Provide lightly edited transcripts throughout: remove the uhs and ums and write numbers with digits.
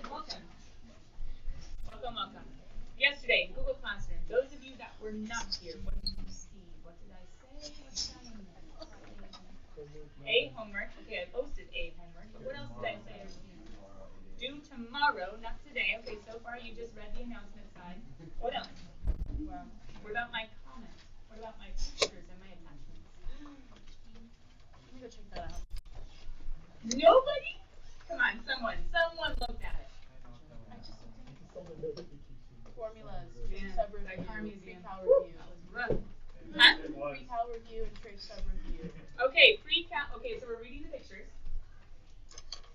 welcome. Welcome. Yesterday, Google Classroom. Those of you that were not here, what did you see? What did I say? What's that in there? A, homework. Okay, I posted A, homework. But what else did I say? Due tomorrow, not today. Okay, so far you just read the announcement side. What else? Well, what about my comments? What about my pictures and my attachments? Let me go check that out. Nobody? Come on, someone looked at it. I just looked at formulas, Yeah, sub like review, our museum. pre-cal review. Rough. Huh? Pre-cal review and trig sub review. Okay, pre-cal. Okay, so we're reading the pictures.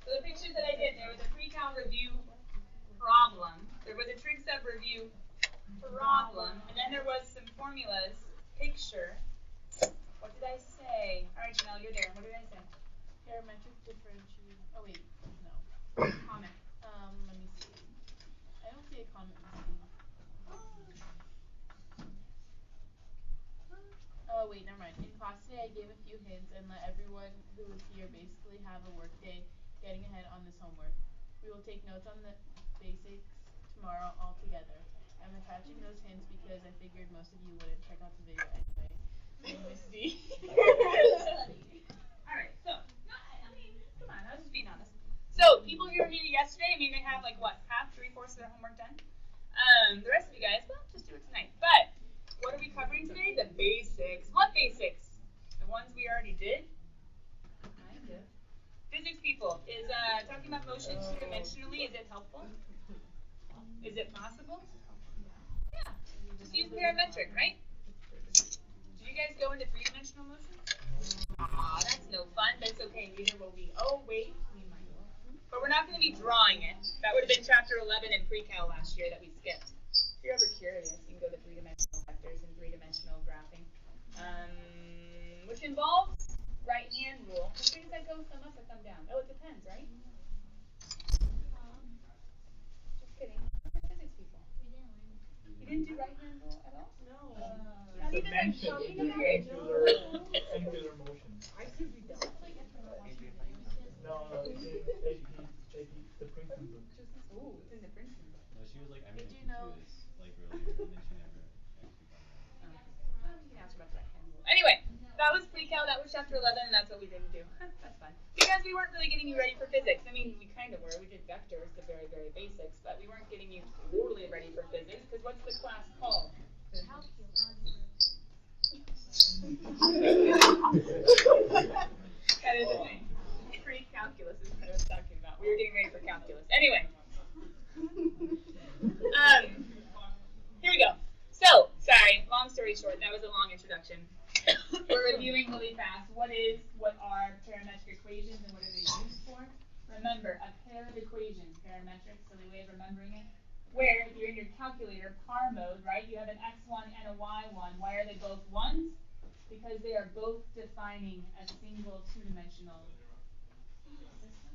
So the pictures that I did, there was a pre-cal review problem. There was a trig sub review problem, and then there was some formulas picture. What did I say? All right, Janelle, you're there. What did I say? Parametric differentiation. Oh wait, no. Comment. Let me see. I don't see a comment. Oh wait, never mind. In class today, I gave a few hints and let everyone who was here basically have a work day getting ahead on this homework. We will take notes on the basics tomorrow all together. I'm attaching those hints because I figured most of you wouldn't check out the video anyway. Miss D. Alright, so, no, I mean, come on, I was just being honest. So, people who were here yesterday, I mean, they have like what, half, 3/4 of their homework done? The rest of you guys, well, just do it tonight. But, what are we covering today? The basics. What basics? The ones we already did? Kind of. Physics people, is talking about motion two-dimensionally, is it helpful? Is it possible? Yeah. Just use parametric, right? Did you guys go into three-dimensional motion? Aw, that's no fun, but it's okay. Neither will we. Oh, wait. We might. But we're not going to be drawing it. That would have been chapter 11 in pre-cal last year that we skipped. If you're ever curious, you can go to three-dimensional vectors and three-dimensional graphing. Which involves right-hand rule. Which things that go thumb up or thumb down? Oh, it depends, right? Just kidding. We're physics people. You didn't do right-hand rule at all? No. Not even like talking about it? Angular motion. I could read that. No, the Princeton book. Ooh, it's in the Princeton book. No, she was like, I'm Did gonna you teach know- you this like earlier, and then she never actually got it. You can ask about that. Anyway, that was pre-cal, that was chapter 11, and that's what we didn't do. That's fun. Because we weren't really getting you ready for physics. I mean, we kind of were. We did vectors, the very, very basics, but we weren't getting you totally ready for physics, because what's the class called? That is a thing. Pre-calculus is what I was talking about. We were getting ready for calculus. Anyway. Here we go. So, sorry, long story short, that was a long introduction. We're reviewing really fast. What are parametric equations and what are they used for? Remember, a pair of equations, parametric, silly way of remembering it, where if you're in your calculator, par mode, right, you have an x1 and a y1. Why are they both ones? Because they are both defining a single two-dimensional system.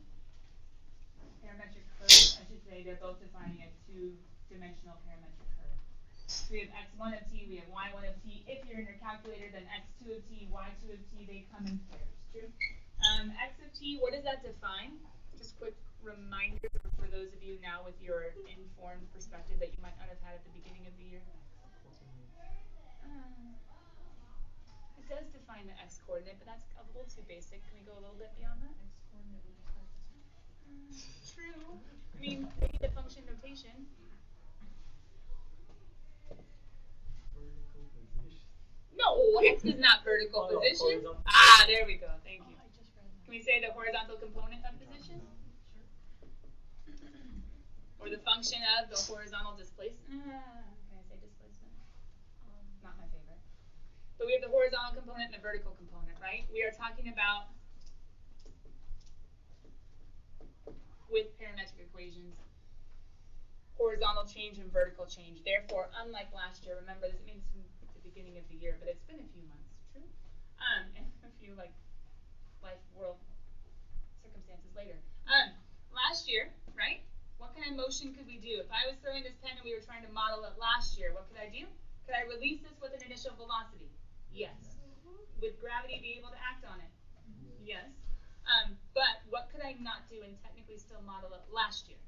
Parametric curve, I should say, they're both defining a two-dimensional parametric curve. So we have x1 of t, we have y1 of t. If you're in your calculator, then x2 of t, y2 of t, they come in pairs. True? X of t, what does that define? Just quick reminder for those of you now with your informed perspective that you might not have had at the beginning of the year. It does define the x-coordinate, but that's a little too basic. Can we go a little bit beyond that? X-coordinate would be True. I mean, maybe the function notation. Vertical position. No, x is not vertical position. Horizontal. Ah, there we go. Thank you. I just read that. Can we say the horizontal component of position? Or the function of the horizontal displacement? Can I say displacement? Not my favorite. But we have the horizontal component and the vertical component, right? We are talking about, with parametric equations, horizontal change and vertical change. Therefore, unlike last year, remember this means from the beginning of the year, but it's been a few months, true? And a few like life world circumstances later. Last year, right? What kind of motion could we do? If I was throwing this pen and we were trying to model it last year, what could I do? Could I release this with an initial velocity? Yes. Would gravity be able to act on it? Yes. But what could I not do and technically still model it last year?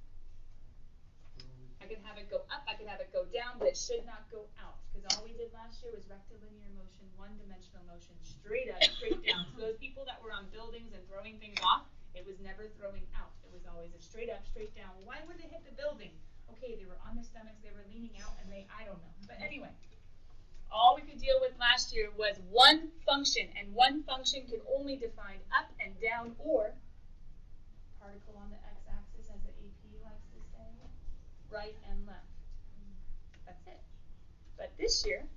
I can have it go up, I can have it go down, but it should not go out. Because all we did last year was rectilinear motion, one-dimensional motion, straight up, straight down. So those people that were on buildings and throwing things off, it was never throwing out. It was always a straight up, straight down. Why would they hit the building? Okay, they were on their stomachs, they were leaning out, and I don't know. But anyway, all we could deal with last year was one function, and one function could only define up and down or particle on the x-axis, as the AP likes to say, right and left. That's it. But this year,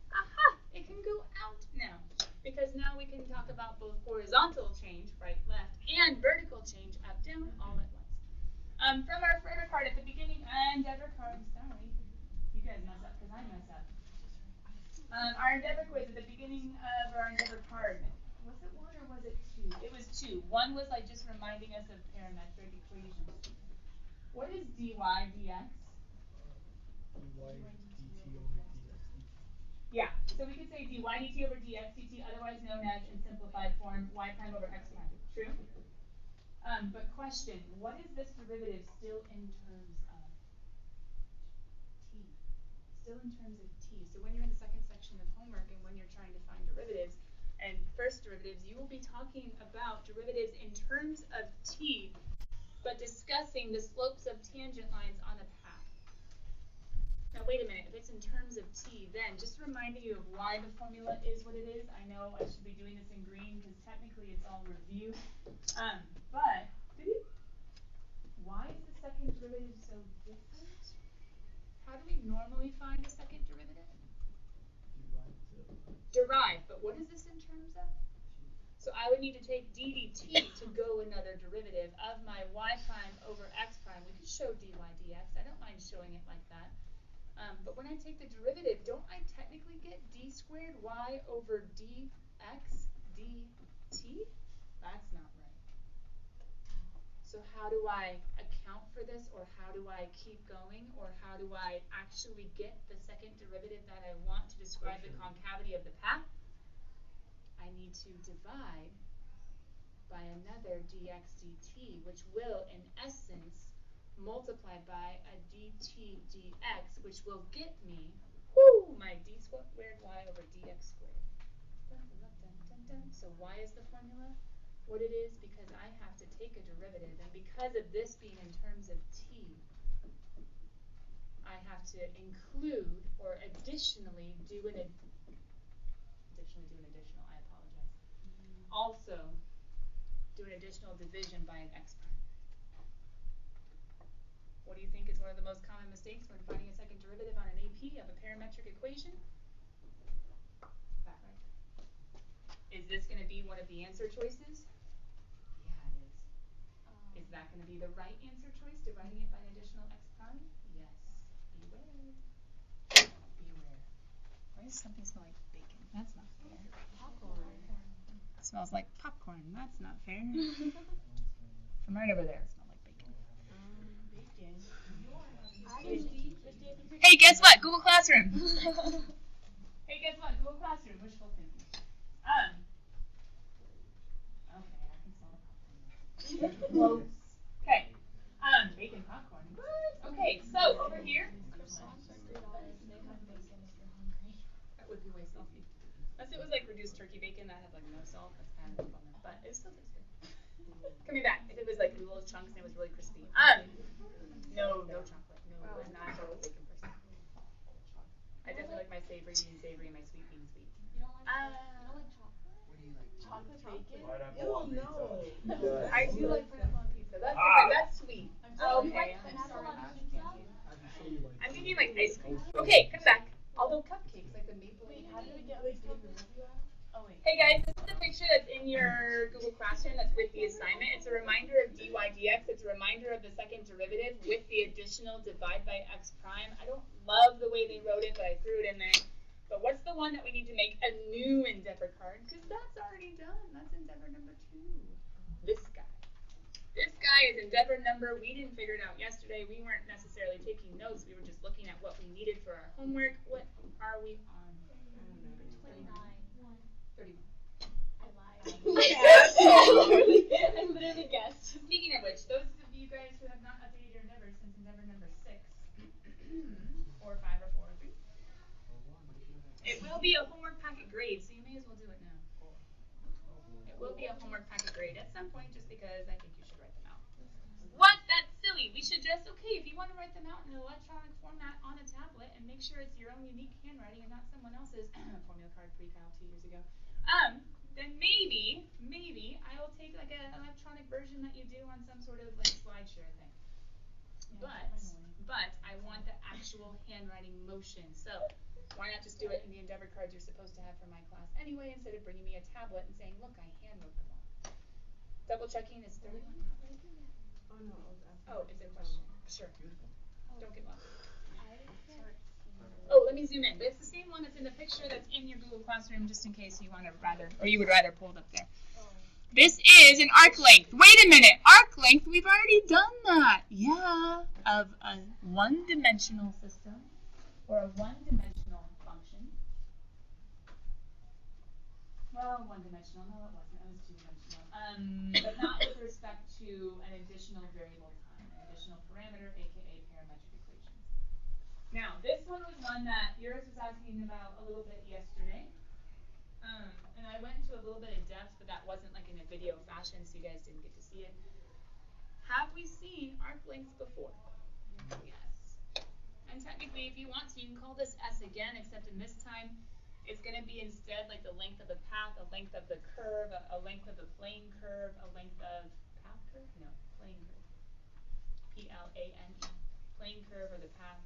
it can go out now. Because now we can talk about both horizontal change, right, left, and vertical change, up, down, all at once. From our forever card at the beginning, endeavor card, sorry. You guys mess up because I mess up. Our endeavor quiz at the beginning of our endeavor card. Was it one or was it two? It was two. One was like just reminding us of parametric equations. What is dy dx? dy dt over dx dt. Yeah, so we could say dy dt over dx dt, otherwise known as in simplified form y prime over x prime. True? But question, what is this derivative still in terms of? T. Still in terms of t. So when you're in the second section of homework and when you're trying to find derivatives and first derivatives, you will be talking about derivatives in terms of t, but discussing the slopes of tangent lines on a path. Now wait a minute, if it's in terms of t, then just reminding you of why the formula is what it is. I know I should be doing this in green because technically it's all review. But why is the second derivative so different? How do we normally find a second derivative? Derive, but what is this in terms of? So I would need to take d dt to go another derivative of my y prime over x prime. We could show dy dx. I don't mind showing it like that. But when I take the derivative, don't I technically get d squared y over dx dt? That's not right. So how do I account for this, or how do I keep going, or how do I actually get the second derivative that I want to describe the concavity of the path? I need to divide by another dx dt, which will, in essence, multiply by a dt dx, which will get me, my d squared y over dx squared. Dun, dun, dun, dun, dun. So why is the formula what it is? Because I have to take a derivative, and because of this being in terms of t, I have to include or additionally do an additional, I apologize. Also, do an additional division by an x prime. What do you think is one of the most common mistakes when finding a second derivative on an AP of a parametric equation? That right there. Is this going to be one of the answer choices? Yeah, it is. Is that going to be the right answer choice, dividing it by an additional x prime? Yes. Beware. Beware. Why does something smell like bacon? That's not fair. Popcorn. It smells like popcorn. That's not fair. From right over there, it smells like bacon. Bacon. Hey, guess what? Google Classroom. Hey, guess what? Google Classroom. Wishful thinking. Okay, I can smell the popcorn. Close. Okay. Bacon popcorn. What? Okay, so over here. That would be way salty. Unless it was like reduced turkey bacon that had like no salt, that's kind of a bummer. But it still tastes good. Coming back, if it was like little chunks and it was really crispy. No chocolate. No, I'm not a total bacon person. I definitely like my savory bean savory and my sweet bean sweet. You don't like chocolate? What do you like? Chocolate bacon? Pineapple on pizza. No. I do like pineapple on pizza. That's different. That's sweet. You Okay. like pineapple on sorry. pizza? I'm thinking like ice cream. Okay, come back. Although cupcakes, like the maple. Wait, how did we get this covered? Oh wait. Hey guys, this is the picture that's in your Google Classroom that's with the assignment. It's a reminder of dy dx. It's a reminder of the second derivative with the additional divide by x prime. I don't love the way they wrote it, but I threw it in there. But what's the one that we need to make a new endeavor card? Because that's already done. That's endeavor number 2. This guy. This guy is endeavor number, we didn't figure it out yesterday. We weren't necessarily taking notes. We were just looking at what we needed for our homework. What are we on? 29. 31. I lied. I literally guessed. Speaking of which, those of you guys who have not updated your endeavors since endeavor number 6, or 5 or 4 or 3. It will be a homework packet grade, so you may as well do it now. It will be a homework packet grade at some point just because I think you should write them out. What? That's silly. We should just, okay, if you want to write them out in an electronic format on a tablet and make sure it's your own unique handwriting and not someone else's formula card pre-cal 2 years ago, then maybe I will take like an electronic version that you do on some sort of like slideshare thing. But I want the actual handwriting motion. So why not just do it in the Endeavor cards you're supposed to have for my class anyway, instead of bringing me a tablet and saying, look, I hand wrote them all. Double checking, is 31 not right? Oh no, I was asking. Oh, it's a question. Sure. Beautiful. Don't get lost. I can't see. Oh, let me zoom in. But it's the same one that's in the picture that's in your Google Classroom, just in case you want to you would rather pull it up there. This is an arc length. Wait a minute. Arc length, we've already done that. Yeah. Of a one-dimensional system or a one-dimensional function. Well, one-dimensional. No, it wasn't. It was two-dimensional. But not with respect to an additional variable time, an additional parameter, aka parametric equations. Now, this one was one that yours was asking about a little bit yesterday. And I went into a little bit of depth, but that wasn't like in a video fashion, so you guys didn't get to see it. Have we seen arc lengths before? Yes. And technically, if you want to, you can call this S again, except in this time, it's going to be instead like the length of the path, a length of the curve, a length of the plane curve, a length of path curve? No, plane curve. P-L-A-N-E. Plane curve or the path.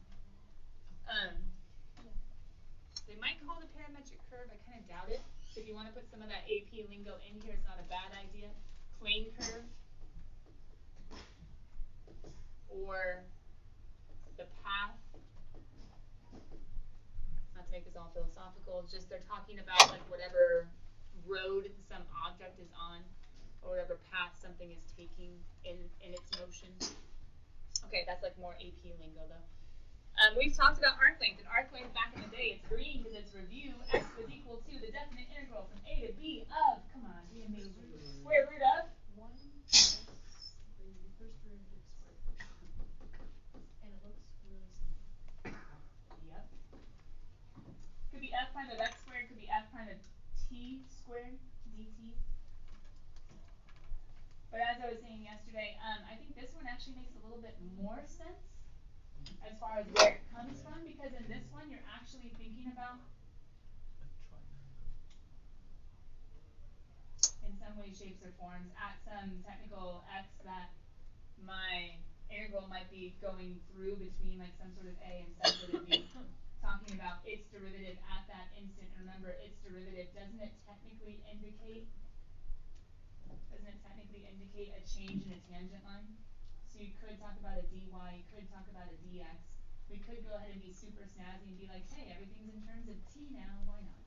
They might call it a parametric curve. I kind of doubt it. So if you want to put some of that AP lingo in here, it's not a bad idea. Plane curve. Or the path. Not to make this all philosophical. It's just they're talking about like whatever road some object is on, or whatever path something is taking in its motion. Okay, that's like more AP lingo though. We've talked about arc length, and arc length back in the day, it's green because it's review. X was equal to the definite integral from A to B of, come on, be amazing, square root of 1 plus the first derivative squared. And it looks really simple. Yep. Could be f prime of x squared, could be f prime of t squared, dt. But as I was saying yesterday, I think this one actually makes a little bit more sense as far as where it comes from, because in this one you're actually thinking about, in some ways, shapes, or forms, at some technical x that my integral might be going through between like some sort of a and some sort of b, talking about its derivative at that instant. And remember, its derivative, doesn't it technically indicate a change in a tangent line? So you could talk about a dy, you could talk about a dx. We could go ahead and be super snazzy and be like, hey, everything's in terms of t now, why not?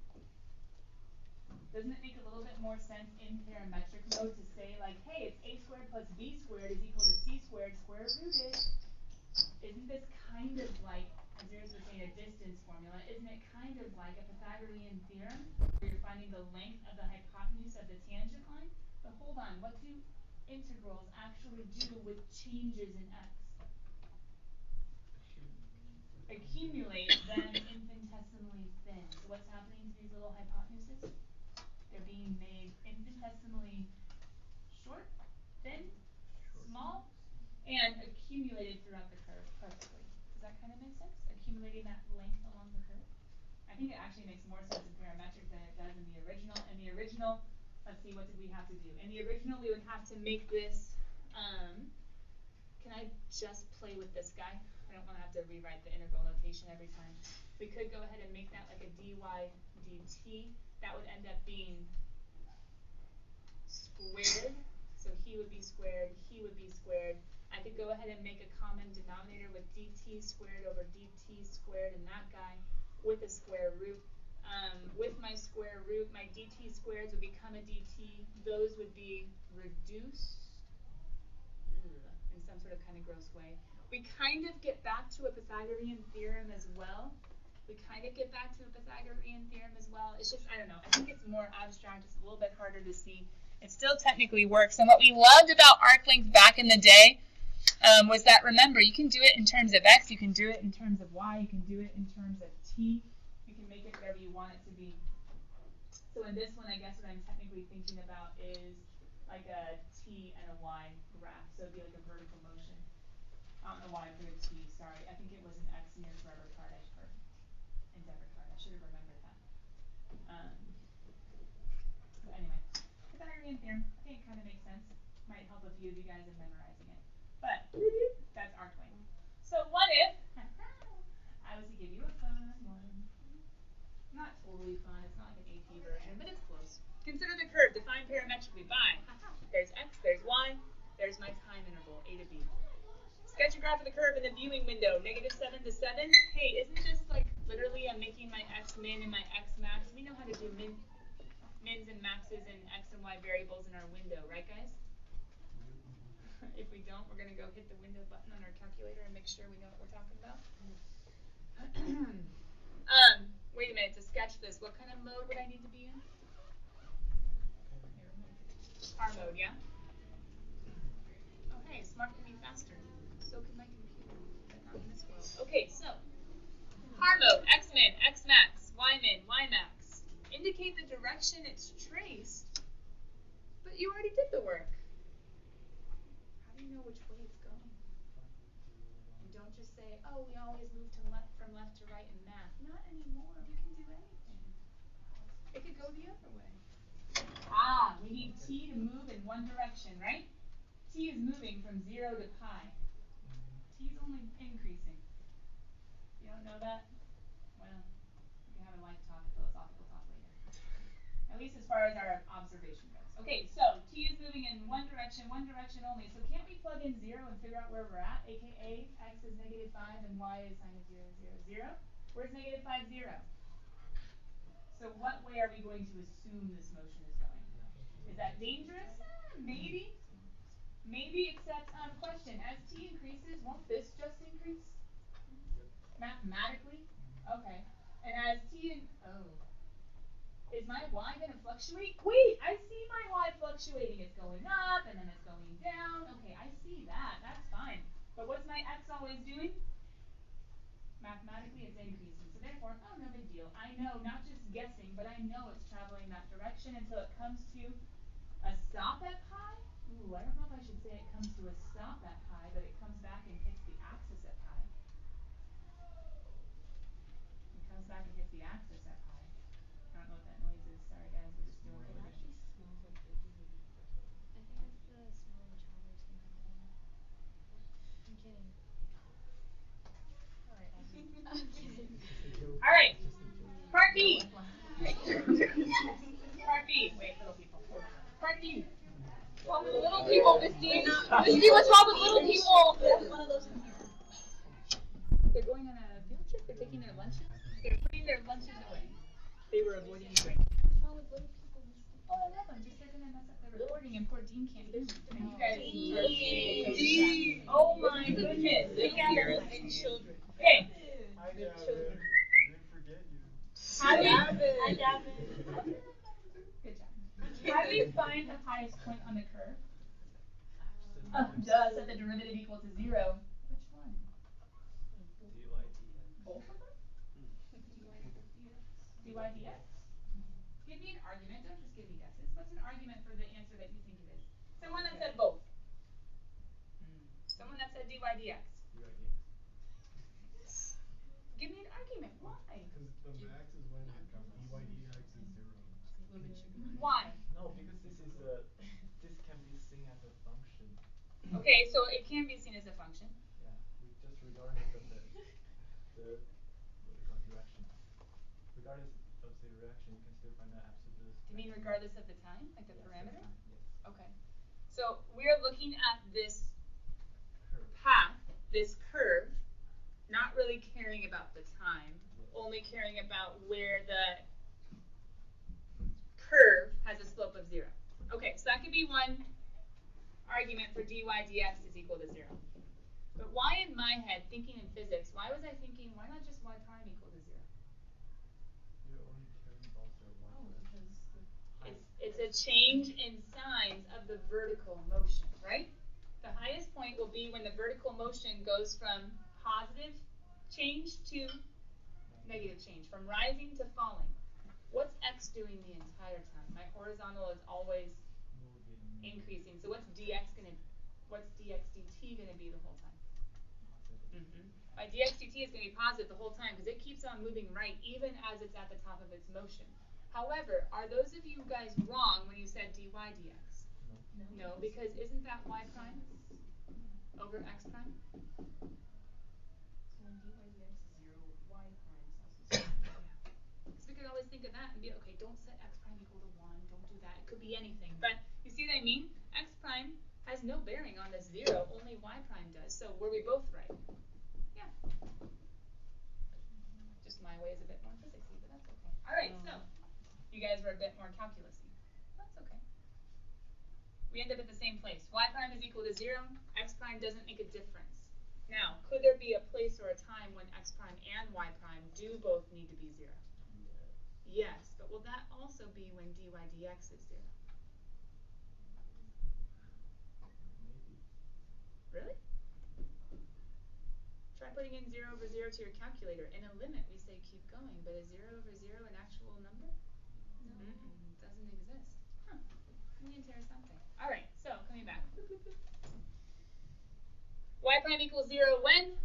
Doesn't it make a little bit more sense in parametric mode to say like, hey, it's a squared plus b squared is equal to c squared square rooted? Isn't this kind of like, as yours was saying, a distance formula? Isn't it kind of like a Pythagorean theorem where you're finding the length of the hypotenuse of the tangent line? But hold on, what do integrals actually do with changes in x? Accumulate, then infinitesimally thin. So what's happening to these little hypotenuses? They're being made infinitesimally short, thin, small, and accumulated throughout the curve perfectly. Does that kind of make sense? Accumulating that length along the curve? I think it actually makes more sense in parametric than it does in the original. In the original, let's see, what did we have to do? In the original, we would have to make this, can I just play with this guy? I don't want to have to rewrite the integral notation every time. We could go ahead and make that like a dy dt. That would end up being squared. So he would be squared, he would be squared. I could go ahead and make a common denominator with dt squared over dt squared and that guy with a square root. With my square root, my dt squareds would become a dt. Those would be reduced in some sort of kind of gross way. We kind of get back to a Pythagorean theorem as well. It's just, I don't know. I think it's more abstract. It's a little bit harder to see. It still technically works. And what we loved about arc length back in the day was that, remember, you can do it in terms of x, you can do it in terms of y, you can do it in terms of t. You can make it whatever you want it to be. So in this one, I guess what I'm technically thinking about is like a t and a y graph. So it'd be like a vertical motion. I don't know why I put a t, sorry. I think it was an x near forever card or endeavor card. I should have remembered that. But anyway, Pythagorean theorem. I think it kind of makes sense. Might help a few of you guys in memorizing it. But that's our claim. So what if I was to give you a fun one? Not totally fun. It's not like an AP version, but it's close. Consider the curve defined parametrically by there's x, there's y, there's my time interval, a to b. Sketch a graph of the curve in the viewing window, -7 to 7. Hey, isn't this like literally I'm making my x min and my x max? We know how to do mins and maxes and x and y variables in our window, right guys? If we don't, we're going to go hit the window button on our calculator and make sure we know what we're talking about. Wait a minute, to sketch this, what kind of mode would I need to be in? R mode, yeah? Oh hey, smart can be faster. So can my computer, but not in this world. Okay, so R mode, X min, X max, Y min, Y max. Indicate the direction it's traced, but you already did the work. How do you know which way it's going? And don't just say, oh, we always move from left to right in math. Not anymore. We can do anything. It could go the other way. We need t to move in one direction, right? T is moving from 0 to pi. T is only increasing. If you don't know that, well, we can have a life talk, a philosophical talk later. At least as far as our observation goes. Okay, so t is moving in one direction only. So can't we plug in 0 and figure out where we're at? AKA x is -5 and y is -0, 0, 0. Where's -5, 0? So what way are we going to assume this motion is going? Is that dangerous? Maybe. Maybe, except question. As t increases, won't this just increase? Mathematically? Okay. And as is my y going to fluctuate? Wait, I see my y fluctuating. It's going up and then it's going down. Okay, I see that. That's fine. But what's my x always doing? Mathematically, it's increasing. So therefore, oh, no big deal. I know, not just guessing, but I know it's traveling that direction until it comes to a stop at pi. Ooh, I don't know if I should say it comes to a stop at pi, but it comes back and hits the axis at pi. It comes back and hits the axis at pi. I don't know what that noise is. Sorry, guys. We're just doing it. It actually smells like baking. I think it's the smell of the childers in my oven. I'm kidding. Alright, Abby. I'm kidding. Alright. Part B. Part B. Wait, little people. Part B. What's wrong with little people, Misty? Misty, what's wrong with little people? One of those in here. They're going on a field trip? They're taking their lunches? They're putting their lunches away. They were avoiding the break. What's wrong with little people, Misty? Oh, I love them. Just they're going to mess up the recording and poor Dean can't hear me. And you guys Dean. Oh my goodness. Parents and children. Okay. Hi, Gavin. children. We didn't forget you. How do Hi, we Gavin. Good job. How do we find the highest point on the curve? Set the derivative equal to 0. Which one? Both of them? dy dx? Give me an argument. Don't just give me guesses. What's an argument for the answer that you think it is? Someone that said both. Someone that said dy dx. Give me an argument. Why? Because the max is when dy dx is 0. Why? No, because this can be seen as a function. Okay, so it can be seen as a function. Yeah, just regardless of the what they call direction. Regardless of the direction, you can still find the absolute. You mean regardless of the time, like the parameter? Yes. Okay. So we're looking at this Curve. path, this curve, not really caring about the time, only caring about where the curve has a slope of 0. Okay, so that could be one argument for dy dx is equal to 0. But why in my head, thinking in physics, why was I thinking, why not just y prime equal to 0? You're only caring about the y direction. It's a change in signs of the vertical motion, right? The highest point will be when the vertical motion goes from positive change to negative change, from rising to falling. What's x doing the entire time? My horizontal is always increasing. So what's dx dt going to be the whole time? My dx dt is going to be positive the whole time because it keeps on moving right even as it's at the top of its motion. However, are those of you guys wrong when you said dy dx? No, because isn't that y prime over x prime? So when dy dx is 0, y prime is also 0. Because we could always think of that and be, okay, don't set x prime equal to 1, don't do that. It could be anything. But you see what I mean? X prime has no bearing on this 0, only y prime does. So were we both right? Yeah. Just my way is a bit more physicsy, but that's okay. Alright, so you guys were a bit more calculusy. That's okay. We end up at the same place. Y prime is equal to 0. X prime doesn't make a difference. Now, could there be a place or a time when x prime and y prime do both need to be 0? Yes, but will that also be when dy dx is 0? Maybe. Really? Try putting in 0 over 0 to your calculator. In a limit, we say keep going, but is 0 over 0 an actual number? No. Doesn't exist. Huh. Muy interesante. Alright, so coming back. Y prime equals 0 when?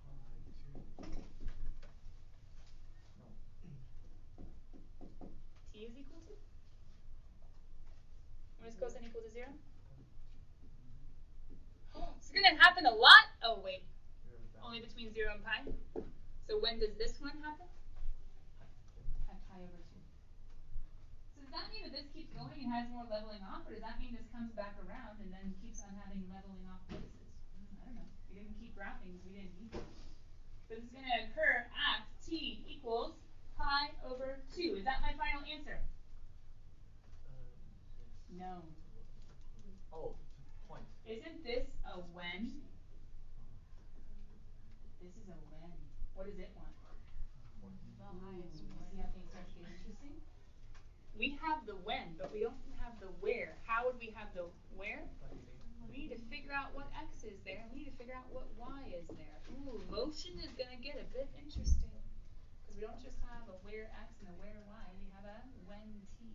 X equals to pi 2. No. T is equal to? When is cosine equal to 0? It's going to happen a lot? Oh, wait. Only between 0 and pi? So when does this one happen? At pi over 2. So does that mean that this keeps going and has more leveling off, or does that mean this comes back around and then keeps on having leveling off places? I don't know. We didn't keep graphing because we didn't need to. So this is going to occur at t equals pi over 2. Is that my final answer? Yes. No. Oh, point. Isn't this a when? This is a when. What does it want? The highest You point. see how things start to get interesting? We have the when, but we don't have the where. How would we have the where? We need to figure out what x is there, and we need to figure out what y is there. Ooh, motion is going to get a bit interesting. Because we don't just have a where x and a where y, we have a when t.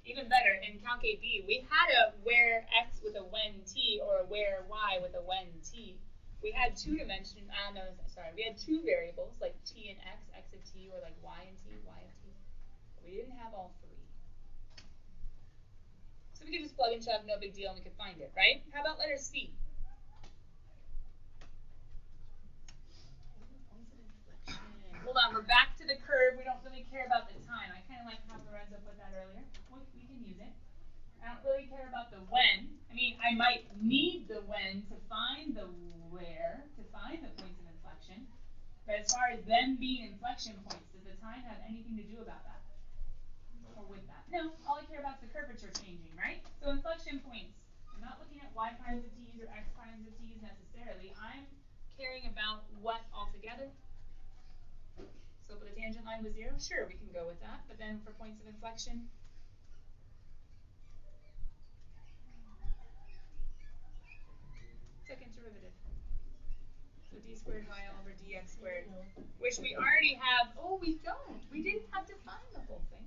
Even better, in CalcB, we had a where x with a when t or a where y with a when t. We had two variables, like t and x of t, or like y and t, y of t. We didn't have all three. So we could just plug and shove, no big deal, and we could find it, right? How about letter C? Hold on, we're back to the curve. We don't really care about the time. I kind of like how Lorenzo put that earlier. We can use it. I don't really care about the when. I mean, I might need the when to find the where, to find the points of inflection. But as far as them being inflection points, does the time have anything to do about that? Or with that? No, all I care about is the curvature changing, right? So inflection points. I'm not looking at y primes of t's or x primes of t's necessarily. I'm caring about what altogether? Slope of the tangent line was 0? Sure, we can go with that. But then for points of inflection? Second derivative. So d squared y all over dx squared. Which we already have. Oh, we don't. We didn't have to find the whole thing.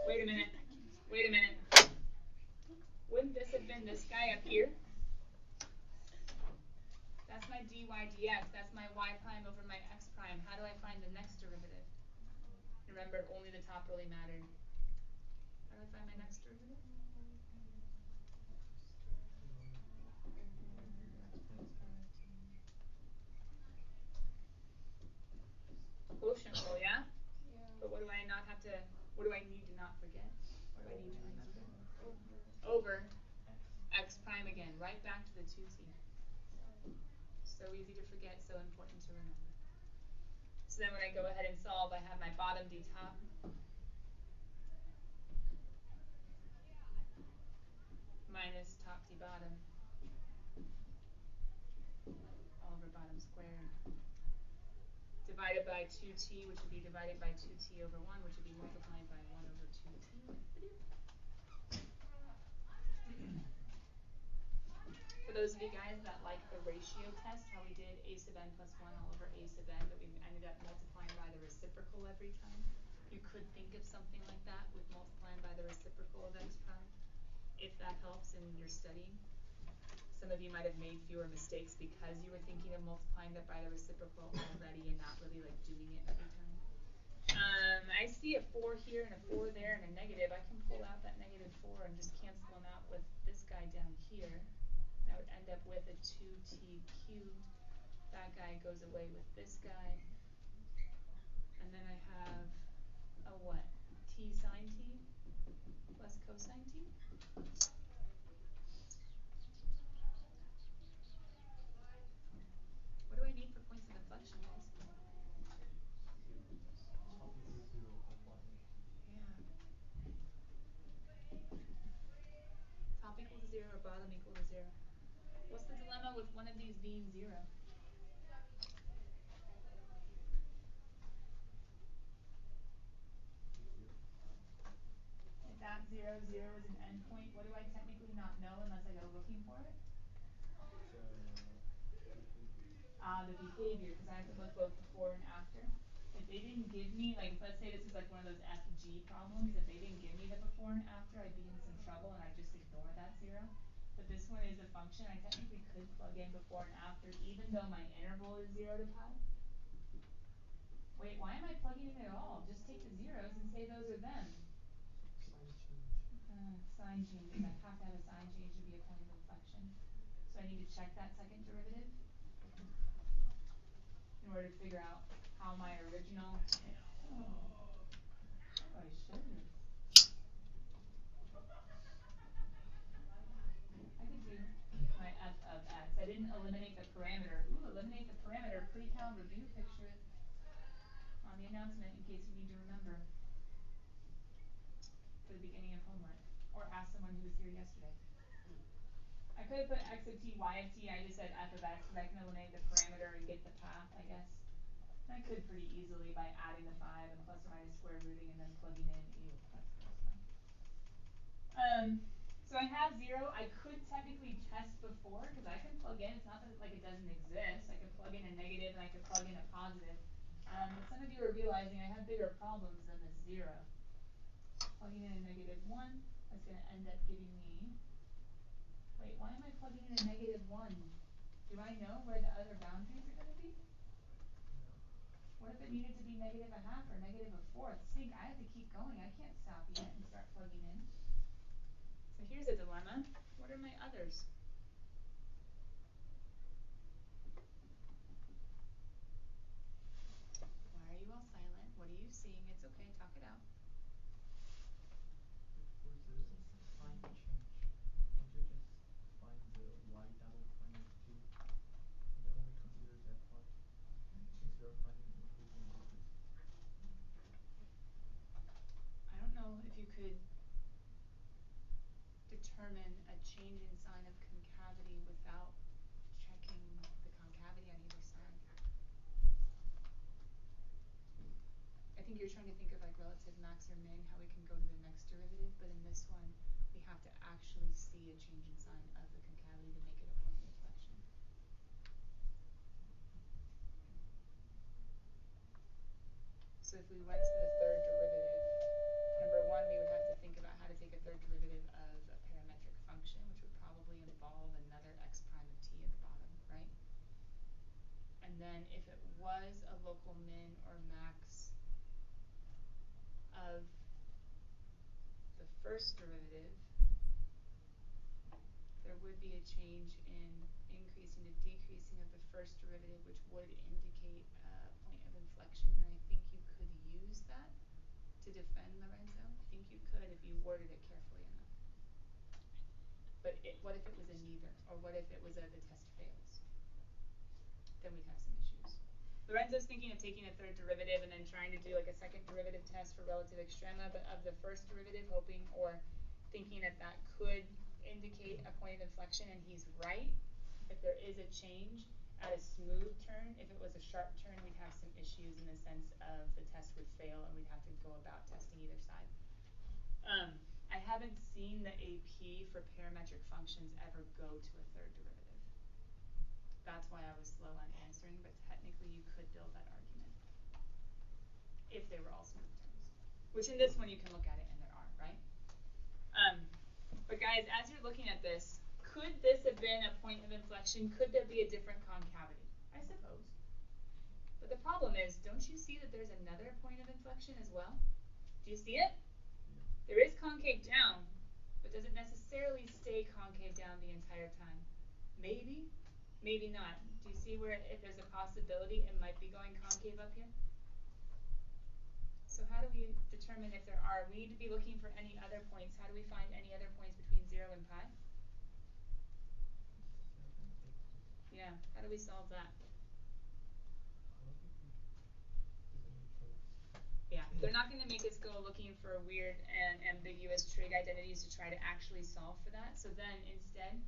Wait a minute. Wouldn't this have been this guy up here? That's my dy dx. That's my y prime over my x prime. How do I find the next derivative? Remember, only the top really mattered. How do I find my next derivative? Quotient rule, yeah? But what do I need to not forget? What do I need to remember? Over x prime again. Right back to the 2t. So easy to forget, so important to remember. So then when I go ahead and solve, I have my bottom d top minus top d bottom all over bottom squared divided by 2t, which would be divided by 2t over 1, which would be multiplied by 1 over 2t. For those of you guys that like the ratio test, how we did a sub n plus 1 all over a sub n, but we ended up multiplying by the reciprocal every time, you could think of something like that with multiplying by the reciprocal of x prime, if that helps in your studying. Some of you might have made fewer mistakes because you were thinking of multiplying that by the reciprocal already and not really like doing it every time. I see a 4 here and a 4 there and a negative. I can pull out that negative 4 and just cancel them out with this guy down here. That would end up with a 2t cubed. That guy goes away with this guy. And then I have a what? T sine t plus cosine t? What do I need for points of inflection, guys? 0. Top equals 0 or bottom equals 0. Yeah. Top equal to 0 or bottom equal to 0. What's the dilemma with one of these being 0? If it's 0. If that 0, 0 is an endpoint, what do I technically not know unless I go looking for it? It's behavior. The behavior, because I have to look both before and after. If they didn't give me, like, if let's say this is like one of those FG problems, if they didn't give me the before and after, I'd be in some trouble and I'd just ignore that 0. But this one is a function, I technically could plug in before and after, even though my interval is 0 to pi. Wait, why am I plugging in at all? Just take the zeros and say those are them. Sign change. Sign changes. I have to have a sign change to be a point of inflection. So I need to check that second derivative in order to figure out how my original. Oh, I should have. I could do my f of x. I didn't eliminate the parameter. Ooh, eliminate the parameter. Pre-cal review picture on the announcement in case you need to remember for the beginning of homework. Or ask someone who was here yesterday. I could have put x of t, y of t. I just said f of x because I can eliminate the parameter and get the path, I guess. And I could pretty easily by adding the 5 and plus or minus square rooting and then plugging in. Ew, that's gross though. So I have 0. I could technically test before because I can plug in. It's not that like it doesn't exist. I could plug in a negative and I could plug in a positive. But some of you are realizing I have bigger problems than this 0. Plugging in a negative 1 is going to end up giving me. Wait, why am I plugging in a negative 1? Do I know where the other boundaries are going to be? No. What if it needed to be negative a half or negative a fourth? Stink, I have to keep going. I can't stop yet and start plugging in. So here's a dilemma. What are my others? Why are you all silent? What are you seeing? It's okay. Talk it out. For the sign change, can't you just find the y double prime of 2 and then only consider that part instead of finding increasing and decreasing? I don't know if you could determine a change in sign of concavity without checking the concavity on either side. I think you're trying to think of like relative max or min, how we can go to the next derivative, but in this one, we have to actually see a change in sign of the concavity to make it a point of inflection. So if we went to the third derivative, number 1, we would have to think about how to take a third derivative of a parametric function, which would probably involve another x prime of t at the bottom, right? And then if it was a local min or max of the first derivative, there would be a change in increasing to decreasing of the first derivative, which would indicate a point of inflection, and I think you could use that to defend Lorenzo. I think you could if you worded it carefully enough. But what if it was a neither? Or what if it was a the test fails? Then we'd have some issues. Lorenzo's thinking of taking a third derivative and then trying to do like a second derivative test for relative extrema, but of the first derivative, hoping or thinking that could indicate a point of inflection, and he's right. If there is a change At a smooth turn, if it was a sharp turn, we'd have some issues in the sense of the test would fail and we'd have to go about testing either side. I haven't seen the AP for parametric functions ever go to a third derivative. That's why I was slow on answering, but technically you could build that argument if they were all smooth turns. Which in this one you can look at it and there are, right? But guys, as you're looking at this, could this have been a point of inflection? Could there be a different concavity? I suppose. But the problem is, don't you see that there's another point of inflection as well? Do you see it? Yeah. There is concave down, but does it necessarily stay concave down the entire time? Maybe, maybe not. Do you see where if there's a possibility it might be going concave up here? So how do we determine if there are? We need to be looking for any other points. How do we find any other points between 0 and pi? 7, 8. Yeah, how do we solve that? Yeah, they're not going to make us go looking for weird and ambiguous trig identities to try to actually solve for that. So then instead,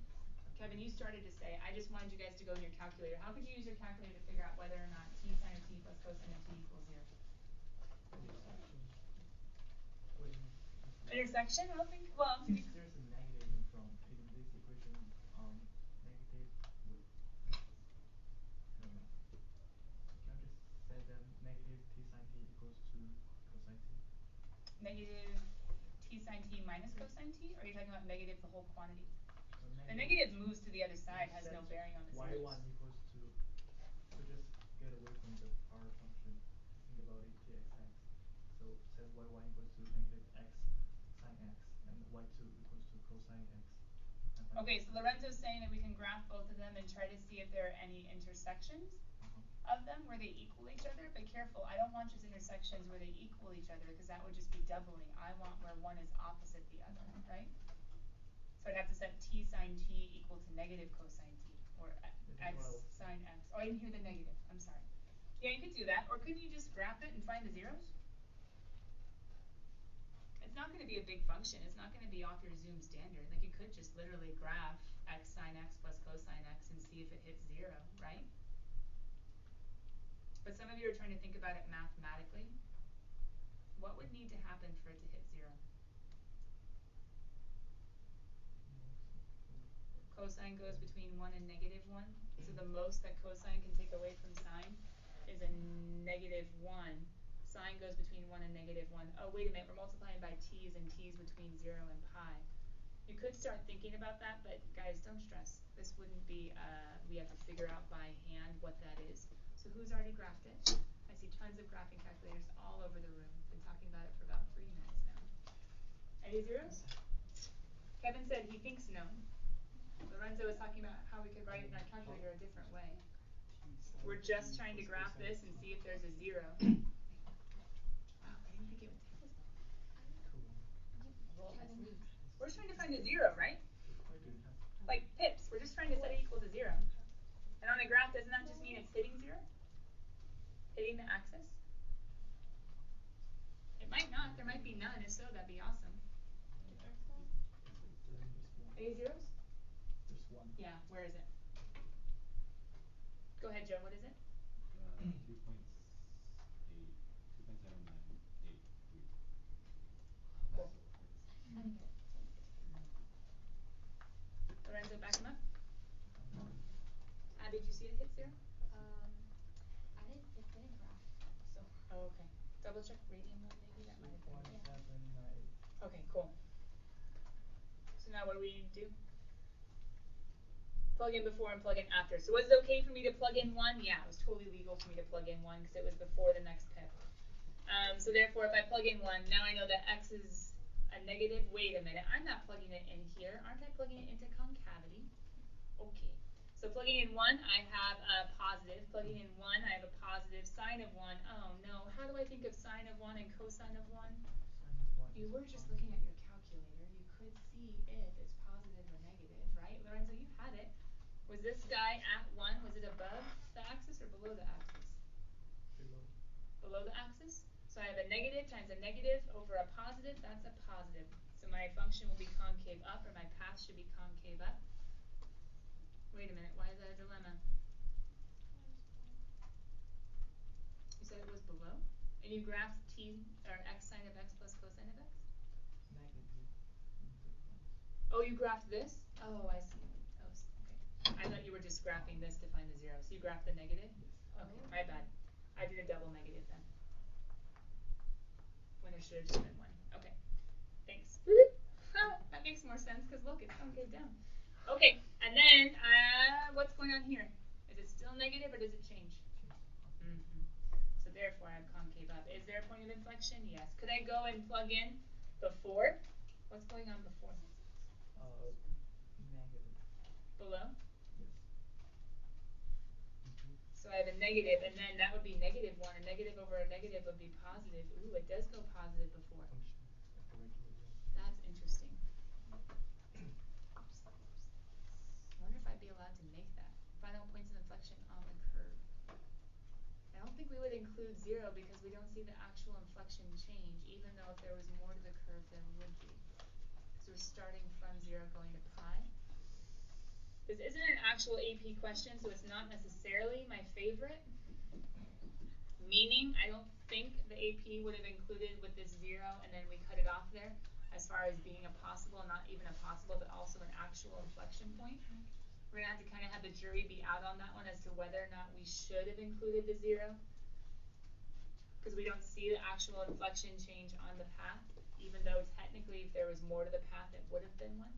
Kevin, you started to say, I just wanted you guys to go in your calculator. How could you use your calculator to figure out whether or not t sine of t plus cosine of t equals 0? Intersection? I don't think, well, Since there's a negative in front, in this equation, negative would, I don't know. Can I just say that negative t sine t equals to cosine t? Negative t sine t minus cosine t? Or are you talking about negative the whole quantity? The Negative negative moves to the other side, has no bearing on the zeros. y1 equals to just get away from the power function, think about it txx. So set y1 equals to negative x sine x, and y2 equals to cosine x. Okay, so Lorenzo's saying that we can graph both of them and try to see if there are any intersections of them where they equal each other. But careful, I don't want just intersections where they equal each other because that would just be doubling. I want where one is opposite the other, right? So I'd have to set t sine t equal to negative cosine t, or x sine x. Oh, I didn't hear the negative. I'm sorry. Yeah, you could do that. Or couldn't you just graph it and find the zeros? It's not going to be a big function. It's not going to be off your Zoom standard. Like you could just literally graph x sine x plus cosine x and see if it hits 0, right? But some of you are trying to think about it mathematically. What would need to happen for it to hit 0? Cosine goes between 1 and negative 1. So the most that cosine can take away from sine is a negative 1. Sine goes between 1 and negative 1. Oh, wait a minute. We're multiplying by t's, and t's between 0 and pi. You could start thinking about that, but guys, don't stress. This wouldn't be, we have to figure out by hand what that is. So who's already graphed it? I see tons of graphing calculators all over the room. Been talking about it for about 3 minutes now. Any zeros? Kevin said he thinks no. Lorenzo was talking about how we could write it in our calculator a different way. We're just trying to graph this and see if there's a 0. Wow, I didn't think it would take this long. We're just trying to find a 0, right? Like pips, we're just trying to set it equal to 0. And on a graph, doesn't that just mean it's hitting 0? Hitting the axis? It might not. There might be none. If so, that'd be awesome. Any zeros? There's one. Yeah, where is it? Go ahead, Joe. What is it? 2.798. Cool. Lorenzo, back him up. Did you see it hit 0? It didn't graph, so. Oh, okay. Double check radian mode maybe. That might have been it. 2.798. Okay, cool. So now what do we need to do? Plug in before and plug in after. So was it okay for me to plug in 1? Yeah, it was totally legal for me to plug in 1 because it was before the next pip. So therefore, if I plug in 1, now I know that x is a negative. Wait a minute, I'm not plugging it in here. Aren't I plugging it into concavity? Okay. So plugging in 1, I have a positive. Plugging in 1, I have a positive. Sine of 1, oh no. How do I think of sine of 1 and cosine of 1? You were just looking at your calculator. You could see if it's positive or negative, right? Lorenzo, you had it. Was this guy at 1, was it above the axis or below the axis? Below. Below the axis? So I have a negative times a negative over a positive, that's a positive. So my function will be concave up, or my path should be concave up. Wait a minute, why is that a dilemma? said it was below? And you graphed t or x sine of x plus cosine of x? Negative intervals. Oh, you graphed this? Oh, I see. Oh, okay. I thought you were just graphing this to find the zero. So you graphed the negative? Yes. Okay, my bad. I did a double negative then. When there should have just been one. Okay. Thanks. That makes more sense because look, it's concave down. Okay, and then what's going on here? Is it still negative or does it change? Mm-hmm. So therefore I have concave up. Is there a point of inflection? Yes. Could I go and plug in before? What's going on before? Negative. Below? Yes. So I have a negative, and then that would be negative 1. A negative over a negative would be positive. Ooh, it does go positive before. Function at the regular range. That's interesting. I wonder if I'd be allowed to make that. Final points of inflection on the curve. I don't think we would include 0 because we don't see the actual inflection change, even though if there was more to the curve, there would be. So we're starting from 0 going to pi. This isn't an actual AP question, so it's not necessarily my favorite. Meaning, I don't think the AP would have included with this 0 and then we cut it off there as far as being a possible, not even a possible, but also an actual inflection point. We're going to have to kind of have the jury be out on that one as to whether or not we should have included the 0. Because we don't see the actual inflection change on the path, even though technically if there was more to the path, it would have been one.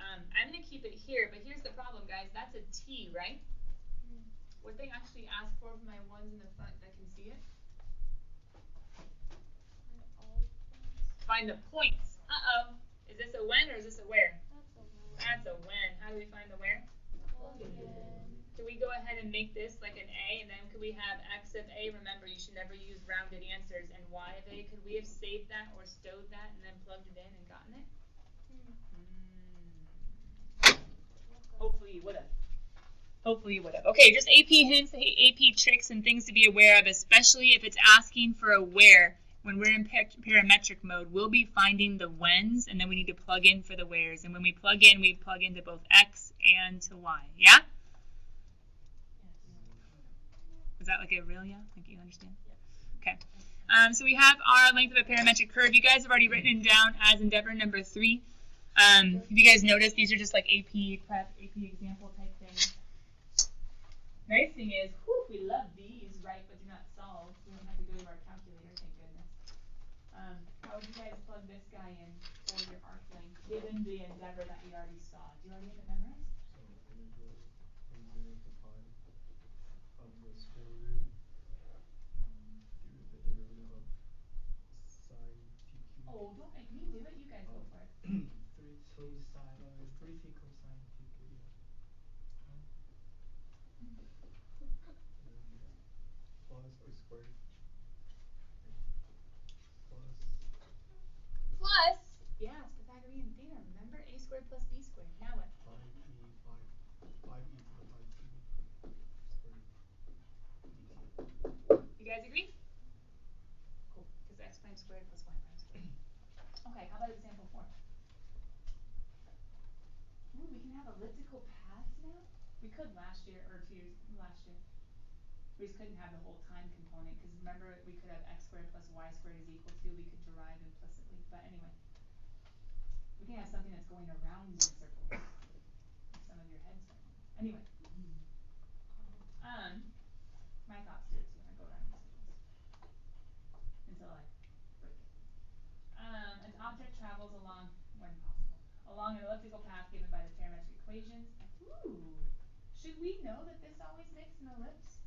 I'm going to keep it here, but here's the problem, guys. That's a T, right? What they actually ask for my ones in the front that can see it? Find the points. Uh-oh. Is this a when or is this a where? That's a when. How do we find the where? Can we go ahead and make this like an A, and then could we have x of A? Remember, you should never use rounded answers. And y of A, could we have saved that or stowed that and then plugged it in and gotten it? Hopefully you would have. Hopefully you would have. Okay, just AP hints, AP tricks, and things to be aware of, especially if it's asking for a where. When we're in parametric mode, we'll be finding the whens, and then we need to plug in for the wheres. And when we plug in to both x and to y. Yeah? Is that like a real yeah? Like you understand? Okay. So we have our length of a parametric curve. You guys have already written it down as endeavor number 3. If you guys notice, these are just like AP prep, AP example type things. Nice thing is, we love these, right, but do not solve. We don't have to go to our calculator, thank goodness. How would you guys plug this guy in for your arc length, given the endeavor that we already saw? Do you already have it memorized? So integral a0 to pi of the square root the derivative of sine t cubed. Oh, don't make me do it. You guys go for it. 3t cosine t cubed, yeah. Plus a squared Plus, yeah, it's Pythagorean theorem. Remember, a squared plus b squared. Now what? 5e to the pi cubed squared dt. You guys agree? Cool. Because x prime squared plus y prime squared. Okay, how about example 4? Ooh, we can have elliptical paths now? We could last year, or 2 years last year. We just couldn't have the whole time component, because remember, we could have x squared plus y squared is equal to, we could derive implicitly. But anyway, we can have something that's going around in circles. Like some of your heads right now. Anyway. My thoughts do it too. I go around in circles. Until I break it. An object travels along, when possible, along an elliptical path given by the parametric equations. Ooh. Should we know that this always makes an ellipse?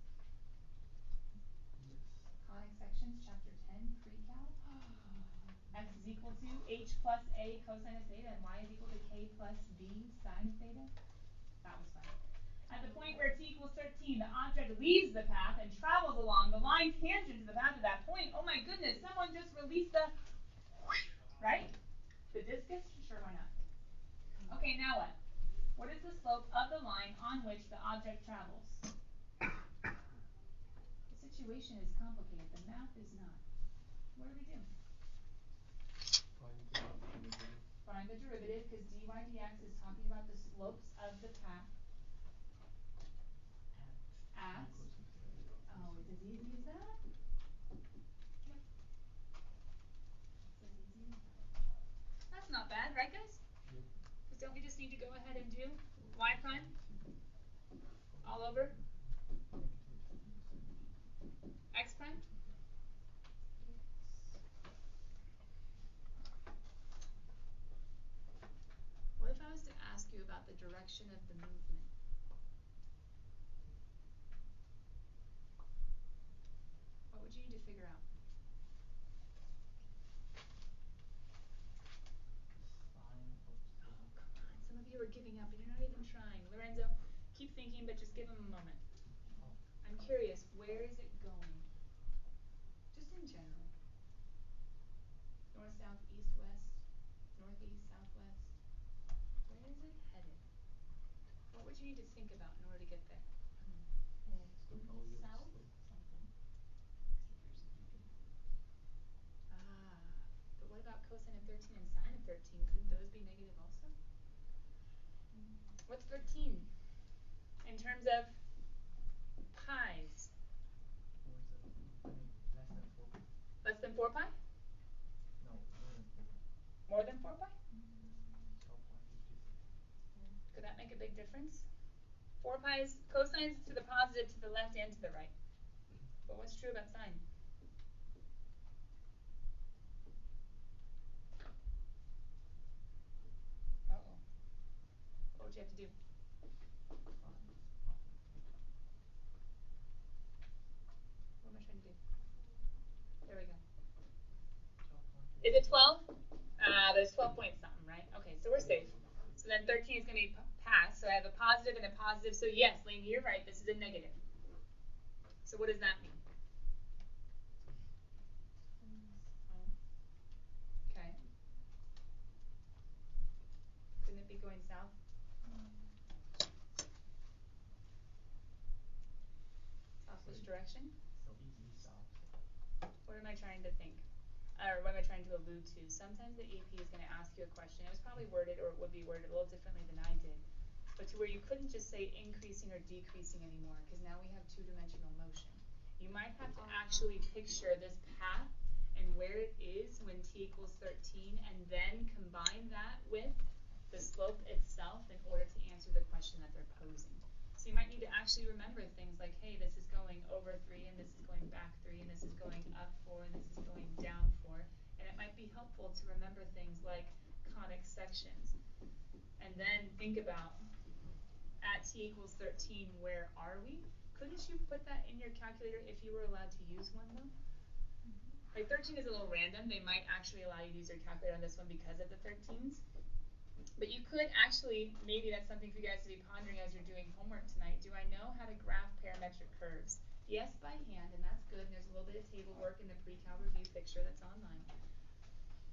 Yes. Conic sections, chapter 10, pre-cal. X is equal to h plus a cosine of theta, and y is equal to k plus b sine of theta. That was fun. At the point where t equals 13, the object leaves the path and travels along the line tangent to the path of that point. Oh my goodness, someone just released the, right? The discus? Sure, why not? Okay, now what? What is the slope of the line on which the object travels? The situation is complicated. The math is not. What do we do? Find the derivative. Find the derivative, because dy dx is talking about the slopes of the path. At At? equals to 0. Oh, it's as easy as that? not bad, right guys? Because don't we just need to go ahead and do y prime all over x prime? What if I was to ask you about the direction of the movement? What would you need to figure out? Some of you are giving up and you're not even trying. Lorenzo, keep thinking, but just give him a moment. I'm curious, where is it going? Just in general. North, south, east, west, northeast, southwest. Where is it headed? What would you need to think about in order to get there? South something. Ah, but what about cosine of 13 and sine of 13? Couldn't those be negative also? What's 13 in terms of pies? Less than 4 pi? No, more than 4 pi. More than 4 pi? 12.56. Could that make a big difference? 4 pi is cosines to the positive, to the left, and to the right. But what's true about sine? Uh-oh. What would you have to do? What am I trying to do? There we go. Is it 12? There's 12 point something, right? Okay, so we're safe. So then 13 is going to be passed. So I have a positive and a positive. So yes, Lane, you're right. This is a negative. So what does that mean? Okay. Couldn't it be going south? South which direction? So east, south. What am I trying to think? Or what am I trying to allude to? Sometimes the AP is going to ask you a question. It was probably worded, or it would be worded a little differently than I did. But to where you couldn't just say increasing or decreasing anymore, because now we have two-dimensional motion. You might have to actually picture this path and where it is when t equals 13, and then combine that with the slope itself in order to answer the question that they're posing. So you might need to actually remember things like, hey, this is going over 3, and this is going back 3, and this is going up 4, and this is going down 4. And it might be helpful to remember things like conic sections. And then think about, at t equals 13, where are we? Couldn't you put that in your calculator if you were allowed to use one, though? Like 13 is a little random. They might actually allow you to use your calculator on this one because of the 13s. But you could actually, maybe that's something for you guys to be pondering as you're doing homework tonight. Do I know how to graph parametric curves? Yes, by hand, and that's good. And there's a little bit of table work in the pre-cal review picture that's online.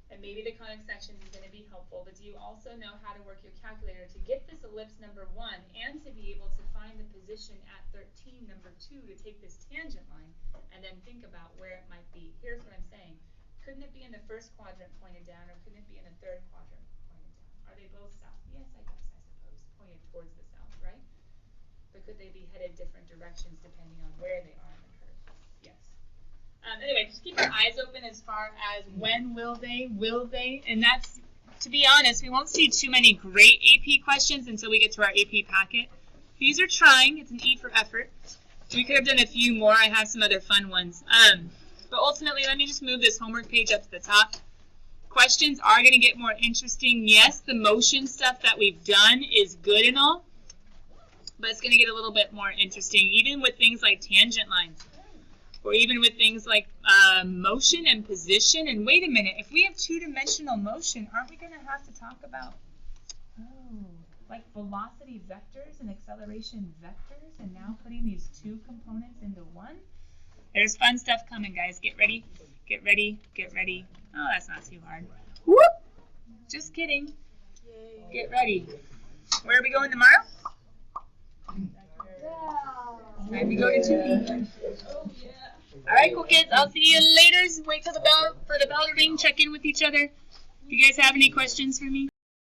And maybe the conic sections is going to be helpful, but do you also know how to work your calculator to get this ellipse number 1 and to be able to find the position at 13, number 2, to take this tangent line and then think about where it might be? Here's what I'm saying. Couldn't it be in the first quadrant pointed down, or couldn't it be in the third quadrant pointed down? Are they both south? Yes, I guess, I suppose, pointed towards the south, right? But could they be headed different directions depending on where they are in the curve? Yes. Anyway, just keep your eyes open as far as when will they, and that's, to be honest, we won't see too many great AP questions until we get to our AP packet. These are trying, it's an E for effort. We could have done a few more, I have some other fun ones. But ultimately, let me just move this homework page up to the top. Questions are going to get more interesting. Yes, the motion stuff that we've done is good and all, but it's going to get a little bit more interesting, even with things like tangent lines. Or even with things like motion and position. And wait a minute, if we have two-dimensional motion, aren't we going to have to talk about, like velocity vectors and acceleration vectors, and now putting these two components into one? There's fun stuff coming, guys. Get ready, get ready, get ready. Oh, that's not too hard. Whoop! Just kidding. Get ready. Where are we going tomorrow? Time to go to Judy. All right, cool kids. I'll see you later. Wait till the bell to ring. Check in with each other. Do you guys have any questions for me?